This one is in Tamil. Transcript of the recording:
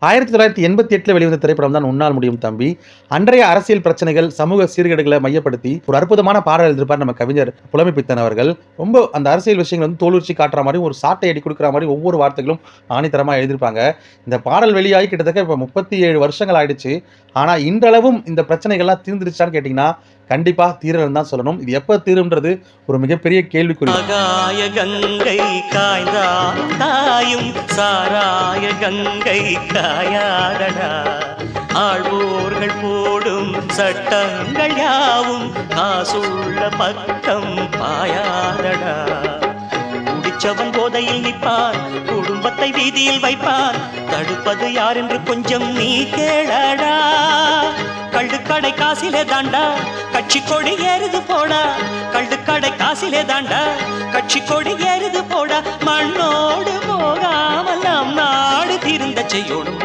1988 வெளிவந்த திரைப்படம் தான் உன்னால் முடியும் தம்பி. அன்றைய அரசியல் பிரச்சனைகள், சமூக சீர்கேடுகளை மையப்படுத்தி ஒரு அற்புதமான பாடல் எழுதியிருப்பார் நம்ம கவிஞர் புலமைப்பித்தன் அவர்கள். ரொம்ப அந்த அரசியல் விஷயங்கள் வந்து தோலுரிச்சி காட்டுற மாரி, ஒரு சாட்டை அடி குடுக்குற மாரி ஒவ்வொரு வார்த்தைகளும் ஆணித்தரமா எழுதியிருப்பாங்க. இந்த பாடல் வெளியாகி கிட்டத்தட்ட இப்ப 37 வருஷங்கள் ஆயிடுச்சு. ஆனா இன்றளவும் இந்த பிரச்சனைகள்லாம் தீர்ந்துருச்சான்னு கேட்டீங்கன்னா, கண்டிப்பா தீரலன்னு தான் சொல்லணும். இது எப்ப தீரும்ன்றது ஒரு மிகப்பெரிய கேள்விக்குறி. ஆகாய கங்கை காய்ந்தாலும் காயும், சாராய கங்கை காயாதடா. ஆழ்வோர்கள் போடும் சட்டங்கள் யாவும் காசுள்ள பக்கம் பாயாதடா. குடிச்சவன் போதையில் நிற்பான், குடும்பத்தை வீதியில் வைப்பான், தடுப்பது யார் என்று கொஞ்சம் நீ கேளடா. கள்ளுக்கடை காசிலே தாண்டா கட்சி கொடி ஏறுது போடா. கள்ளுக்கடை காசிலே தாண்டா கட்சி கொடி ஏறுது போடா. மண்ணோடு போகாமல் நம் நாடு திருந்த செய்யணும்.